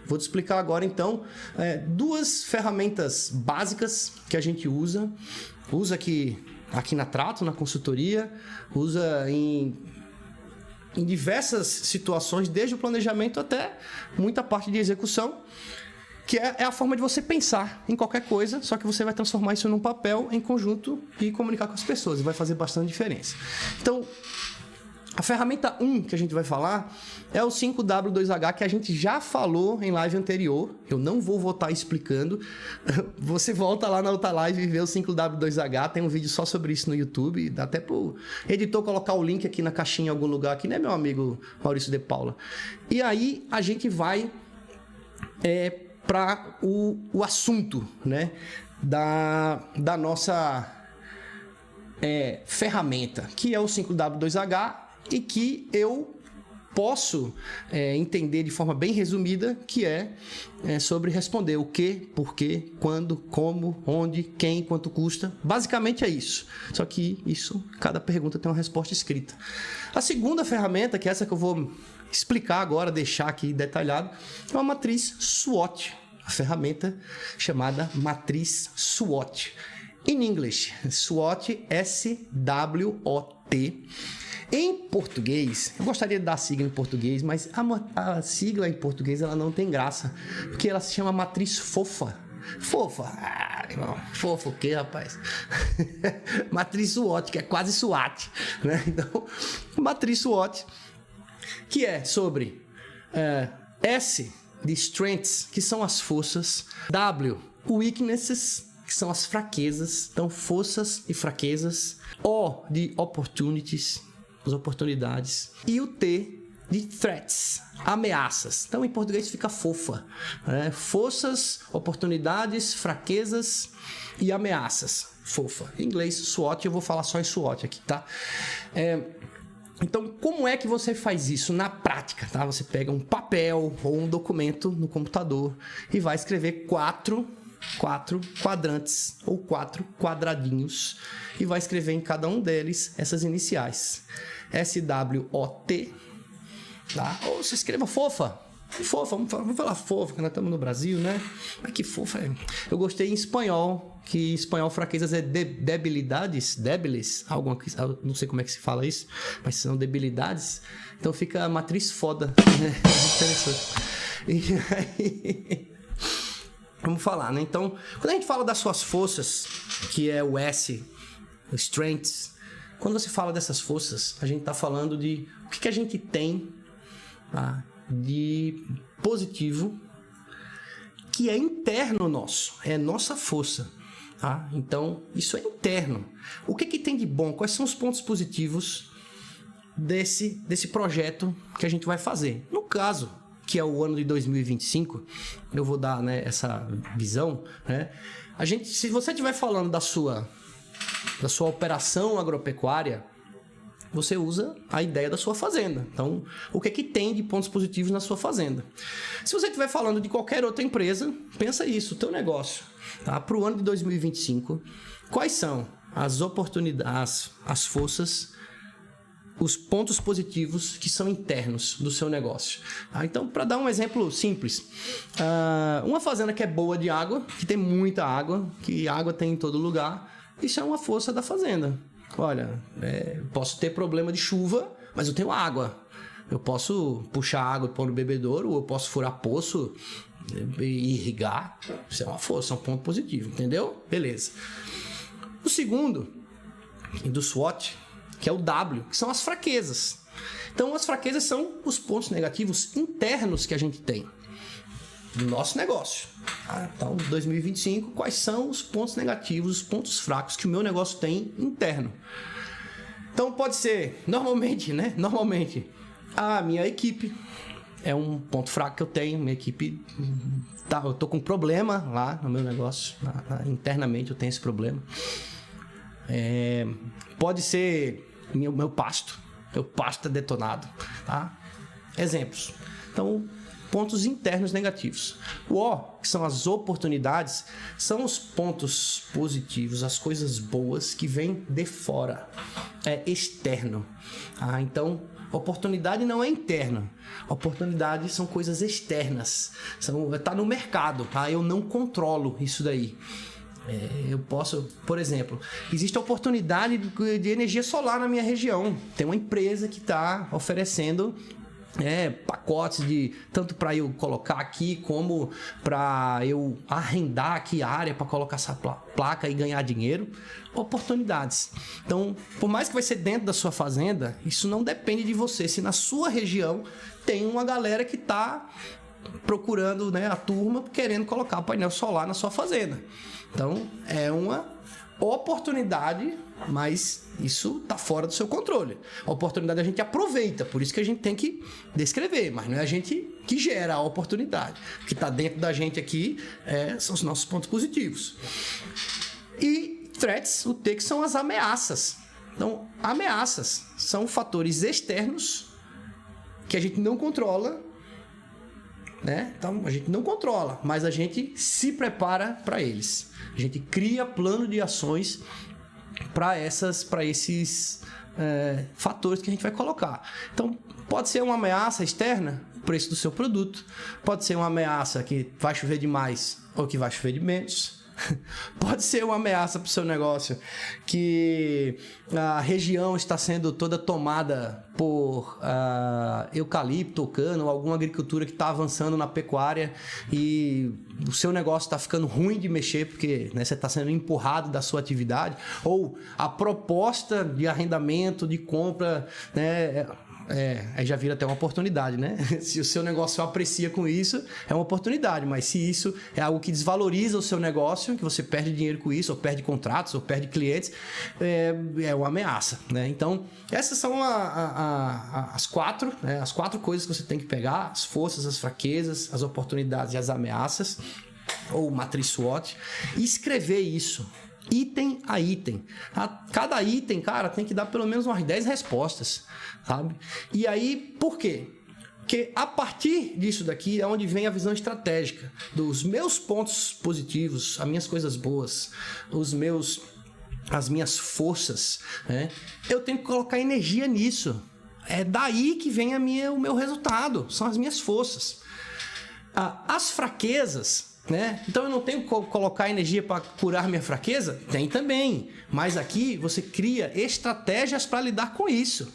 Vou te explicar agora, então, duas ferramentas básicas que a gente usa aqui na Trato, na consultoria, usa em diversas situações, desde o planejamento até muita parte de execução, que é a forma de você pensar em qualquer coisa, só que você vai transformar isso num papel em conjunto e comunicar com as pessoas, e vai fazer bastante diferença. Então, a ferramenta 1 que a gente vai falar é o 5W2H, que a gente já falou em live anterior. Eu não vou voltar explicando. Você volta lá na outra live e vê o 5W2H. Tem um vídeo só sobre isso no YouTube. Dá até pro editor colocar o link aqui na caixinha em algum lugar aqui, né, meu amigo Maurício de Paula? E aí a gente vai para o assunto, né, da nossa ferramenta, que é o 5W2H, e que eu posso entender de forma bem resumida, que é sobre responder o que, por quê, quando, como, onde, quem, quanto custa. Basicamente é isso. Só que cada pergunta tem uma resposta escrita. A segunda ferramenta, que é essa que eu vou explicar agora, deixar aqui detalhado, é uma matriz SWOT. A ferramenta chamada matriz SWOT. In English, SWOT, S-W-O-T. Em português, eu gostaria de dar a sigla em português, mas a sigla em português ela não tem graça, porque ela se chama matriz fofa. Fofa? Ah, irmão, fofa o quê, rapaz? Matriz SWOT, que é quase SWAT, né? Então, matriz SWOT, que é sobre S de strengths, que são as forças, W, weaknesses, que são as fraquezas, então forças e fraquezas, O de opportunities, as oportunidades, e o T de threats, ameaças. Então em português fica fofa, né? Forças, oportunidades, fraquezas e ameaças, fofa. Em inglês SWOT, eu vou falar só em SWOT aqui, tá? Então, como é que você faz isso na prática, tá? Você pega um papel ou um documento no computador e vai escrever quatro quadrantes ou 4 quadradinhos e vai escrever em cada um deles essas iniciais. SWOT, tá? Ou você escreva fofa. Fofa, vamos falar fofa, que nós estamos no Brasil, né? Mas que fofa é. Eu gostei em espanhol, que em espanhol fraquezas é debilidades, débiles, não sei como é que se fala isso, mas são debilidades. Então fica matriz foda, né? Interessante. E aí, vamos falar, né? Então, quando a gente fala das suas forças, que é o S, o strengths, quando você fala dessas forças, a gente está falando de o que a gente tem, tá, de positivo, que é interno nosso, é nossa força, tá? Então, isso é interno. O que tem de bom? Quais são os pontos positivos desse projeto que a gente vai fazer? No caso, que é o ano de 2025, eu vou dar, né, essa visão, né? Se você estiver falando da sua operação agropecuária, você usa a ideia da sua fazenda. Então, o que tem de pontos positivos na sua fazenda? Se você estiver falando de qualquer outra empresa, pensa isso, o teu negócio, tá? Para o ano de 2025, quais são as oportunidades, as forças, os pontos positivos que são internos do seu negócio. Então, para dar um exemplo simples, uma fazenda que é boa de água, que tem muita água, que água tem em todo lugar, isso é uma força da fazenda. Olha, eu posso ter problema de chuva, mas eu tenho água. Eu posso puxar água e pôr no bebedouro, ou eu posso furar poço e irrigar. Isso é uma força, é um ponto positivo, entendeu? Beleza. O segundo, do SWOT, que é o W, que são as fraquezas. Então, as fraquezas são os pontos negativos internos que a gente tem do nosso negócio. Então, 2025, quais são os pontos negativos, os pontos fracos que o meu negócio tem interno? Então, pode ser, normalmente, a minha equipe é um ponto fraco que eu tenho. Minha equipe, eu tô com problema lá no meu negócio, internamente eu tenho esse problema. Pode ser meu pasto tá detonado, tá? Exemplos. Então, pontos internos negativos. O O, que são as oportunidades, são os pontos positivos, as coisas boas que vêm de fora, é externo. Então, Oportunidade não é interna. Oportunidade são coisas externas. Tá no mercado, tá? Eu não controlo isso daí. Eu posso, por exemplo, existe a oportunidade de energia solar na minha região. Tem uma empresa que está oferecendo pacotes tanto para eu colocar aqui como para eu arrendar aqui a área para colocar essa placa e ganhar dinheiro. Oportunidades. Então, por mais que vai ser dentro da sua fazenda, isso não depende de você. Se na sua região tem uma galera que está procurando, a turma querendo colocar painel solar na sua fazenda. Então, é uma oportunidade, mas isso está fora do seu controle. A oportunidade a gente aproveita, por isso que a gente tem que descrever, mas não é a gente que gera a oportunidade. O que está dentro da gente aqui são os nossos pontos positivos. E threats, o T, que são as ameaças. Então, ameaças são fatores externos que a gente não controla, Então, a gente não controla, mas a gente se prepara para eles. A gente cria plano de ações para esses fatores que a gente vai colocar. Então, pode ser uma ameaça externa, o preço do seu produto. Pode ser uma ameaça que vai chover demais ou que vai chover de menos. Pode ser uma ameaça para o seu negócio que a região está sendo toda tomada por eucalipto ou cana ou alguma agricultura que está avançando na pecuária e o seu negócio está ficando ruim de mexer porque você está sendo empurrado da sua atividade, ou a proposta de arrendamento, de compra, aí já vira até uma oportunidade, Se o seu negócio aprecia com isso, é uma oportunidade, mas se isso é algo que desvaloriza o seu negócio, que você perde dinheiro com isso, ou perde contratos, ou perde clientes, é uma ameaça, Então, essas são as quatro coisas que você tem que pegar: as forças, as fraquezas, as oportunidades e as ameaças, ou matriz SWOT, e escrever isso item a item. Cada item, cara, tem que dar pelo menos umas 10 respostas, sabe? E aí, por quê? Porque a partir disso daqui é onde vem a visão estratégica dos meus pontos positivos, as minhas coisas boas, as minhas forças, Eu tenho que colocar energia nisso. É daí que vem o meu resultado, são as minhas forças. As fraquezas, Então eu não tenho que colocar energia para curar minha fraqueza? Tem também, mas aqui você cria estratégias para lidar com isso.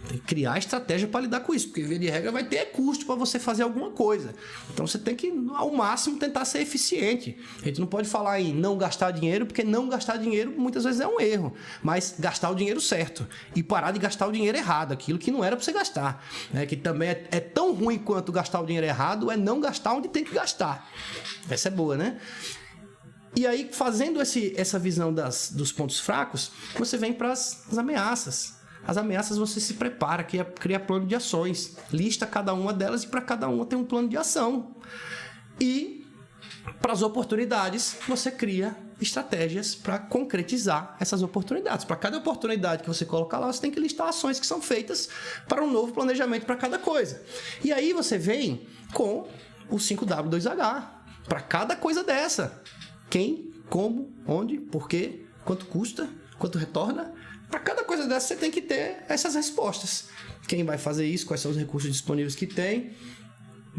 Tem que criar estratégia para lidar com isso, porque via de regra vai ter custo para você fazer alguma coisa. Então você tem que, ao máximo, tentar ser eficiente. A gente não pode falar em não gastar dinheiro, porque não gastar dinheiro muitas vezes é um erro, mas gastar o dinheiro certo e parar de gastar o dinheiro errado, aquilo que não era para você gastar, que também é tão ruim quanto gastar o dinheiro errado, é não gastar onde tem que gastar. Essa é boa, E aí, fazendo essa visão dos pontos fracos, você vem para as ameaças. As ameaças você se prepara, cria plano de ações, lista cada uma delas e para cada uma tem um plano de ação. E para as oportunidades, você cria estratégias para concretizar essas oportunidades. Para cada oportunidade que você colocar lá, você tem que listar ações que são feitas para um novo planejamento para cada coisa. E aí você vem com o 5W2H para cada coisa dessa. Quem, como, onde, por quê, quanto custa, quanto retorna. Para cada coisa dessa você tem que ter essas respostas. Quem vai fazer isso, quais são os recursos disponíveis que tem,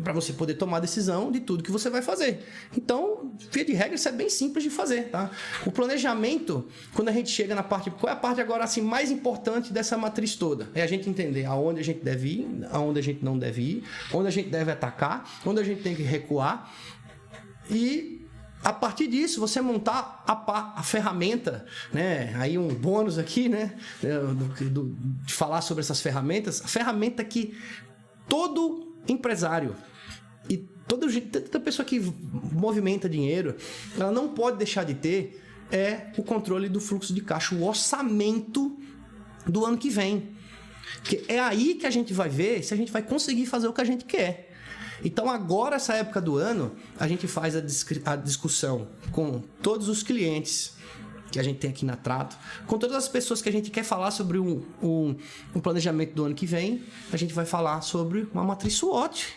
para você poder tomar decisão de tudo que você vai fazer. Então, via de regra, isso é bem simples de fazer, tá? O planejamento, quando a gente chega na parte... Qual é a parte agora assim, mais importante dessa matriz toda? É a gente entender aonde a gente deve ir, aonde a gente não deve ir, onde a gente deve atacar, onde a gente tem que recuar. E a partir disso, você montar a ferramenta, Aí um bônus aqui, de falar sobre essas ferramentas. A ferramenta que todo empresário e toda pessoa que movimenta dinheiro, ela não pode deixar de ter o controle do fluxo de caixa, o orçamento do ano que vem. Porque é aí que a gente vai ver se a gente vai conseguir fazer o que a gente quer. Então agora, essa época do ano, a gente faz a discussão com todos os clientes que a gente tem aqui na Trato, com todas as pessoas que a gente quer falar sobre um planejamento do ano que vem. A gente vai falar sobre uma matriz SWOT.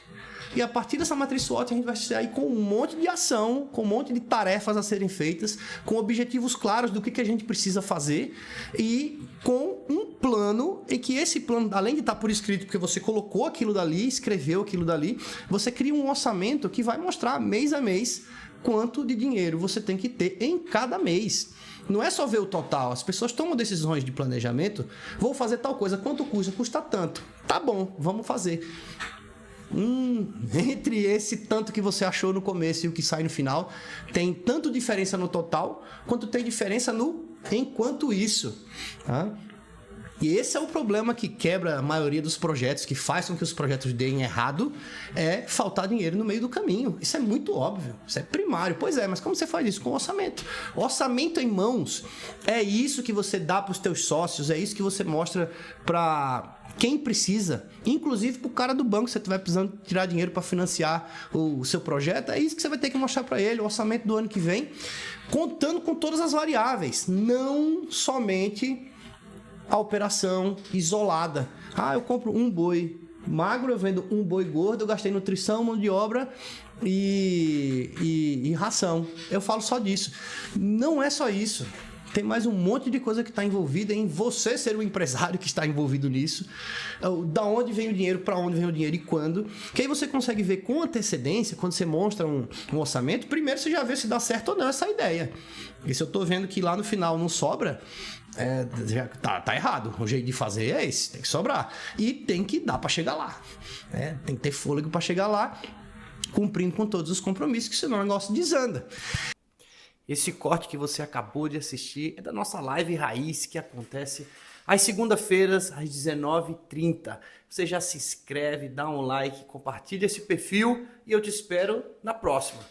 E a partir dessa matriz SWOT a gente vai sair com um monte de ação, com um monte de tarefas a serem feitas, com objetivos claros do que a gente precisa fazer e com um plano em que esse plano, além de estar por escrito, porque você colocou aquilo dali, escreveu aquilo dali, você cria um orçamento que vai mostrar mês a mês quanto de dinheiro você tem que ter em cada mês. Não é só ver o total. As pessoas tomam decisões de planejamento. Vou fazer tal coisa. Quanto custa? Custa tanto. Tá bom, vamos fazer. Entre esse tanto que você achou no começo e o que sai no final, tem tanto diferença no total, quanto tem diferença no enquanto isso. Tá? E esse é o problema que quebra a maioria dos projetos, que faz com que os projetos deem errado, é faltar dinheiro no meio do caminho. Isso é muito óbvio, isso é primário. Pois é, mas como você faz isso? Com orçamento. Orçamento em mãos é isso que você dá para os teus sócios, é isso que você mostra para quem precisa, inclusive para o cara do banco, se você estiver precisando tirar dinheiro para financiar o seu projeto, é isso que você vai ter que mostrar para ele, o orçamento do ano que vem, contando com todas as variáveis, não somente a operação isolada. Eu compro um boi magro, eu vendo um boi gordo, eu gastei nutrição, mão de obra e ração. Eu falo só disso. Não é só isso. Tem mais um monte de coisa que está envolvida em você ser o empresário que está envolvido nisso. Da onde vem o dinheiro, para onde vem o dinheiro e quando. Que aí você consegue ver com antecedência, quando você mostra um orçamento, primeiro você já vê se dá certo ou não essa ideia. E se eu estou vendo que lá no final não sobra, já tá errado. O jeito de fazer é esse, tem que sobrar. E tem que dar para chegar lá. Tem que ter fôlego para chegar lá, cumprindo com todos os compromissos, que senão o negócio desanda. Esse corte que você acabou de assistir é da nossa live raiz, que acontece às segunda-feiras, às 19h30. Você já se inscreve, dá um like, compartilha esse perfil e eu te espero na próxima.